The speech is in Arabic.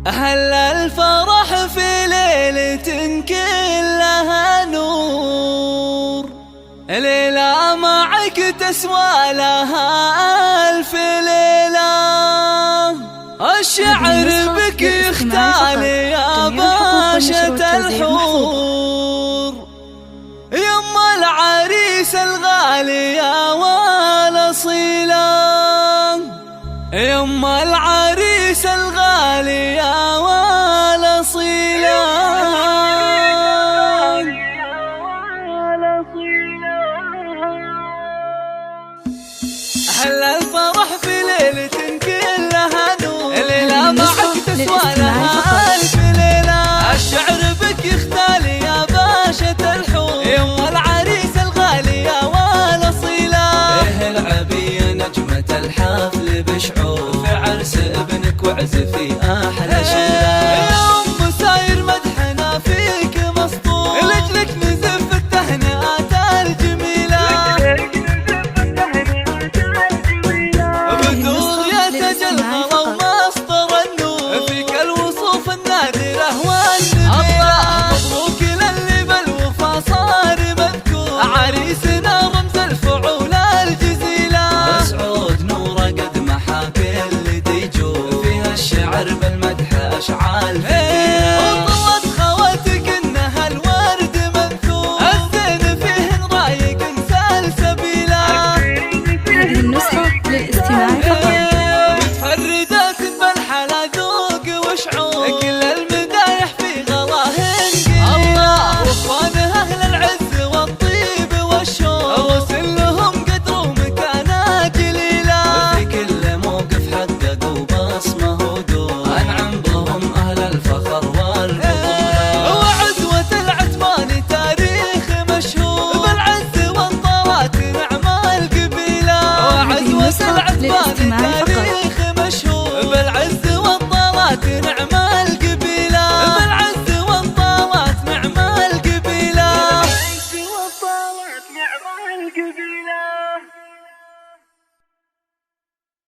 أهل الفرح في ليلة كلها نور، ليلة معك تسوى لها ألف ليلة. الشعر بك يختال يا باشا الحور، يما العريس الغالي يا والأصيلة، يما العريس الغالي يا والأصيلة. أهل الفرح في ليلة كلها نور، ليلة معك تسوى لها ألف ليلة. الشعر بك يختال يا باشا الحور، يما العريس الغالي يا والأصيلة. إيه العبي نجمة الحفل بشعور، في عرس ابنك واعزفي أحلى شيلة.